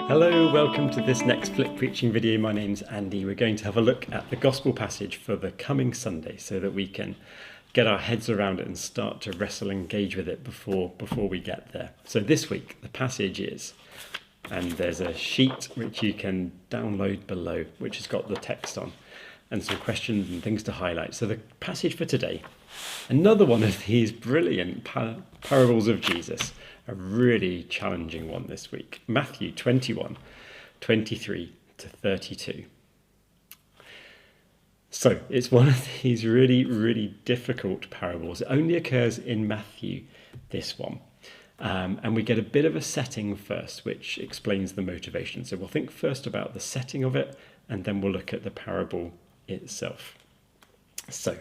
Hello, welcome to this next Flip Preaching video. My name's Andy. We're going to have a look at the Gospel passage for the coming Sunday so that we can get our heads around it and start to wrestle and engage with it before we get there. So this week, the passage is, and there's a sheet which you can download below, which has got the text on and some questions and things to highlight. So the passage for today, another one of these brilliant parables of Jesus, a really challenging one this week. Matthew 21, 23 to 32. So it's one of these really, really difficult parables. It only occurs in Matthew, this one. And we get a bit of a setting first, which explains the motivation. So we'll think first about the setting of it, and then we'll look at the parable itself. So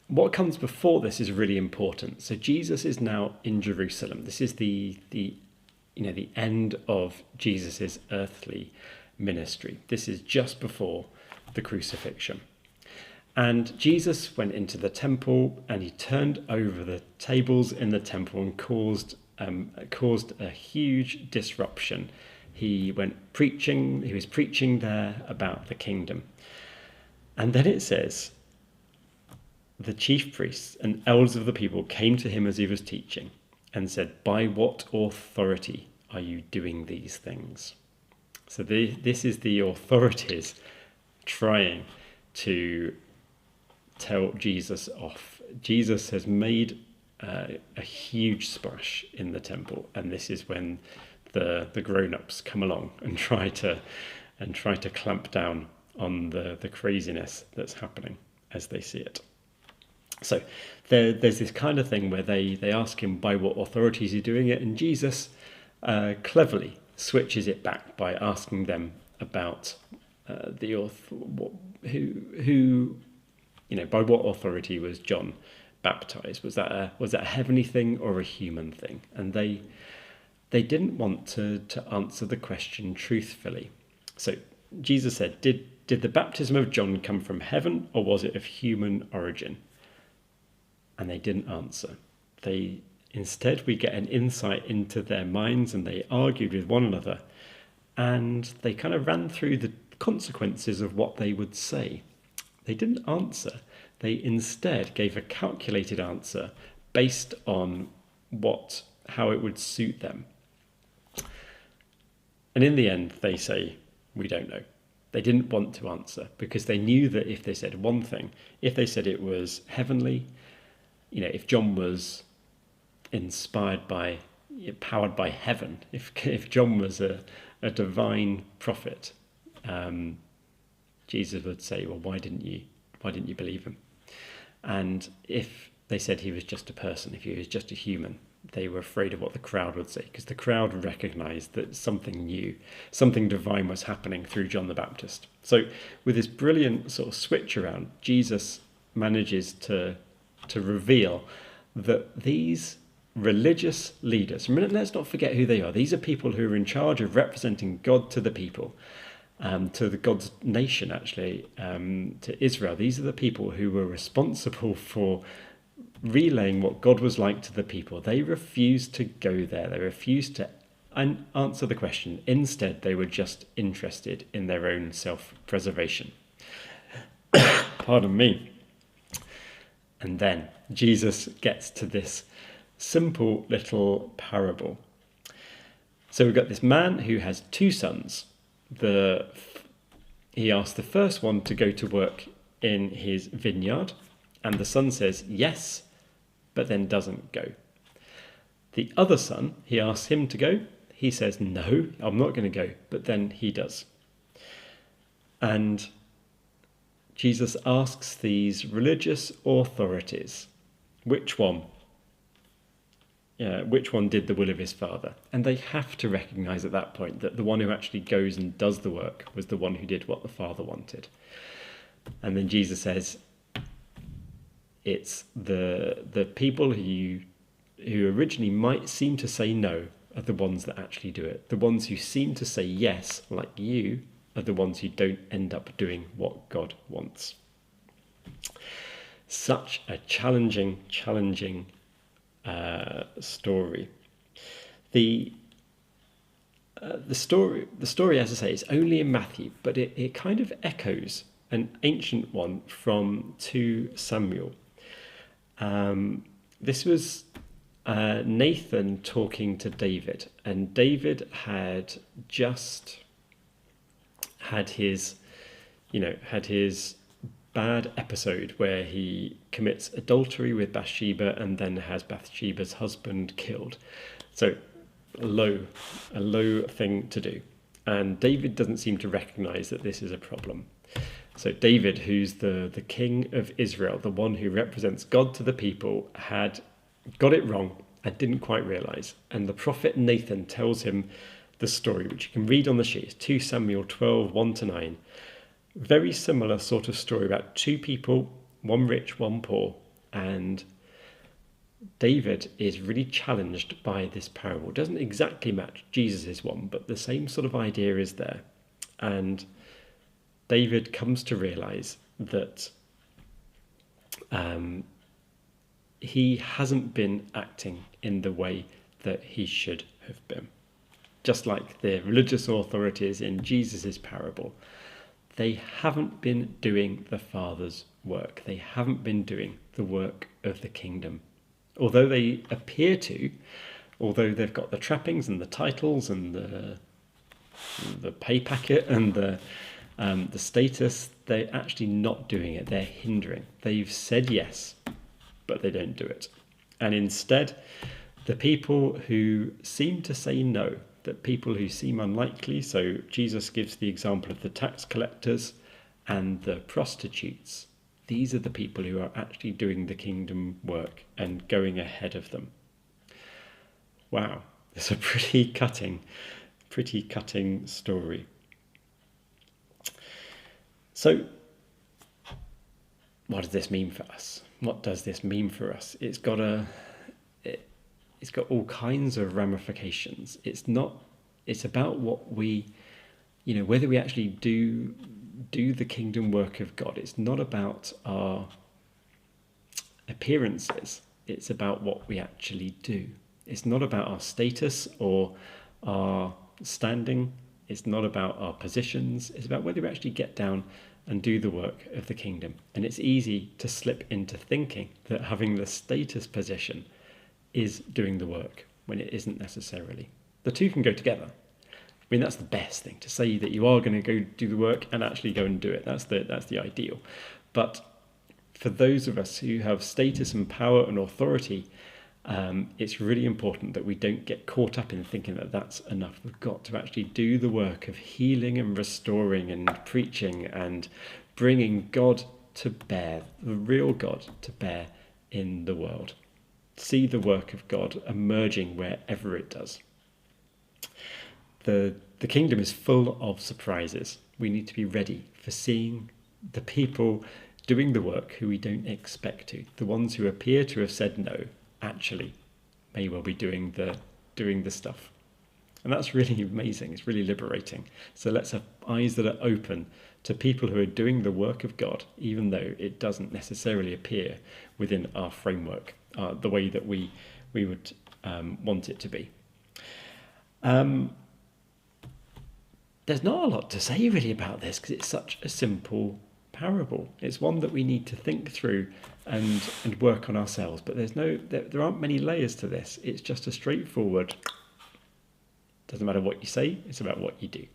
what comes before this is really important. So Jesus is now in Jerusalem. This is the end of Jesus's earthly ministry. This is just before the crucifixion. And Jesus went into the temple and he turned over the tables in the temple and caused a huge disruption. He was preaching there about the kingdom. And then it says, the chief priests and elders of the people came to him as he was teaching and said, "By what authority are you doing these things?" So this is the authorities trying to tell Jesus off. Jesus has made a huge splash in the temple, and this is when the grown-ups come along and try to clamp down on the craziness that's happening as they see it. So there's this kind of thing where they ask him by what authority is he doing it, and Jesus cleverly switches it back by asking them about by what authority was John baptized? Was that a heavenly thing or a human thing? And they didn't want to answer the question truthfully. So Jesus said, did the baptism of John come from heaven, or was it of human origin? And they didn't answer. Instead, we get an insight into their minds, and they argued with one another, and they kind of ran through the consequences of what they would say. They didn't answer. They instead gave a calculated answer based on how it would suit them. And in the end, they say, "We don't know." They didn't want to answer because they knew that if they said one thing, if they said it was heavenly, if John was powered by heaven, if John was a divine prophet, Jesus would say, "Well, why didn't you believe him?" And if they said he was just a person, if he was just a human, they were afraid of what the crowd would say, because the crowd recognized that something new, something divine was happening through John the Baptist. So with this brilliant sort of switch around, Jesus manages to reveal that these religious leaders, let's not forget who they are. These are people who are in charge of representing God to the people, to the God's nation, actually, to Israel. These are the people who were responsible for relaying what God was like to the people. They refused to go there. They refused to answer the question. Instead, they were just interested in their own self-preservation. Pardon me. And then Jesus gets to this simple little parable. So we've got this man who has two sons. He asked the first one to go to work in his vineyard, and the son says yes, but then doesn't go. The other son, he asks him to go. He says, "No, I'm not going to go," but then he does. And Jesus asks these religious authorities, which one did the will of his father? And they have to recognize at that point that the one who actually goes and does the work was the one who did what the father wanted. And then Jesus says, it's the people who originally might seem to say no are the ones that actually do it. The ones who seem to say yes, like you, are the ones who don't end up doing what God wants. Such a challenging story. the story, as I say, is only in Matthew, but it kind of echoes an ancient one from 2 Samuel. This was Nathan talking to David, and David had just had his bad episode where he commits adultery with Bathsheba and then has Bathsheba's husband killed. So a low thing to do. And David doesn't seem to recognize that this is a problem. So David, who's the king of Israel, the one who represents God to the people, had got it wrong and didn't quite realize. And the prophet Nathan tells him the story, which you can read on the sheet, 2 Samuel 12, 1-9. Very similar sort of story about 2 people, one rich, one poor. And David is really challenged by this parable. It doesn't exactly match Jesus' one, but the same sort of idea is there. And David comes to realize that he hasn't been acting in the way that he should have been. Just like the religious authorities in Jesus' parable, they haven't been doing the Father's work. They haven't been doing the work of the kingdom. Although they appear to, although they've got the trappings and the titles and the pay packet and the status, they're actually not doing it. They're hindering. They've said yes, but they don't do it. And instead, the people who seem to say no, that people who seem unlikely, so Jesus gives the example of the tax collectors and the prostitutes. These are the people who are actually doing the kingdom work and going ahead of them. Wow, it's a pretty cutting story. So, what does this mean for us? What does this mean for us? It's got all kinds of ramifications. It's about what we, whether we actually do the kingdom work of God. It's not about our appearances. It's about what we actually do. It's not about our status or our standing. It's not about our positions. It's about whether we actually get down and do the work of the kingdom. And it's easy to slip into thinking that having the status position is doing the work when it isn't necessarily. The two can go together. I mean, that's the best thing, to say that you are going to go do the work and actually go and do it. That's the ideal. But for those of us who have status and power and authority, it's really important that we don't get caught up in thinking that that's enough. We've got to actually do the work of healing and restoring and preaching and bringing God to bear, the real God to bear in the world. See the work of God emerging wherever it does. The kingdom is full of surprises. We need to be ready for seeing the people doing the work who we don't expect to. The ones who appear to have said no, actually may well be doing the stuff. And that's really amazing. It's really liberating. So let's have eyes that are open to people who are doing the work of God, even though it doesn't necessarily appear within our framework, the way that we would want it to be. There's not a lot to say really about this because it's such a simple parable. It's one that we need to think through and work on ourselves. But there aren't many layers to this. It's just a straightforward, doesn't matter what you say, it's about what you do.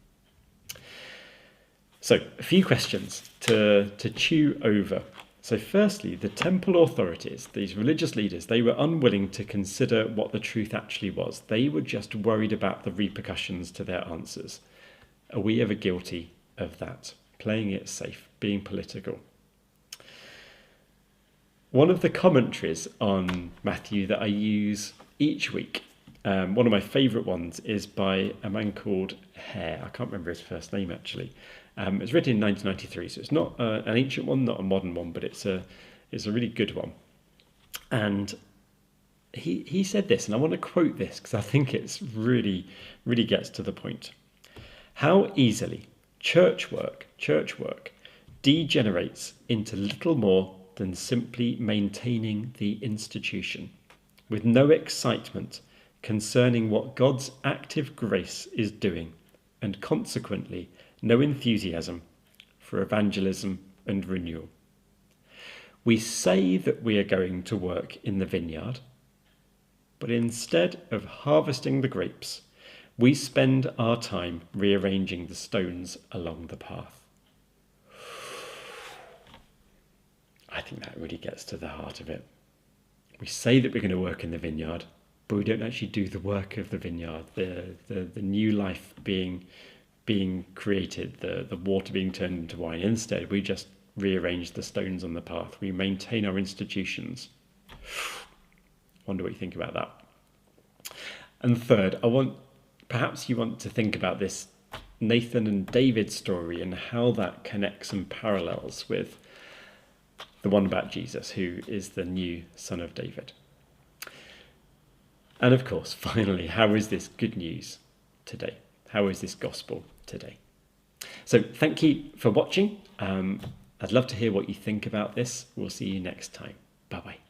So a few questions to chew over. So firstly, the temple authorities, these religious leaders, they were unwilling to consider what the truth actually was. They were just worried about the repercussions to their answers. Are we ever guilty of that? Playing it safe, being political. One of the commentaries on Matthew that I use each week, one of my favourite ones, is by a man called Hare. I can't remember his first name actually. It was written in 1993, so it's not an ancient one, not a modern one, but it's a really good one. And he said this, and I want to quote this because I think it's really gets to the point. How easily church work degenerates into little more than simply maintaining the institution, with no excitement, concerning what God's active grace is doing, and consequently no enthusiasm for evangelism and renewal. We say that we are going to work in the vineyard, but instead of harvesting the grapes, we spend our time rearranging the stones along the path. I think that really gets to the heart of it. We say that we're going to work in the vineyard, but we don't actually do the work of the vineyard, the new life being created, the water being turned into wine. Instead, we just rearrange the stones on the path. We maintain our institutions. Wonder what you think about that. And third, perhaps you want to think about this Nathan and David story and how that connects and parallels with the one about Jesus, who is the new son of David. And of course, finally, how is this good news today? How is this gospel today? So thank you for watching. I'd love to hear what you think about this. We'll see you next time. Bye-bye.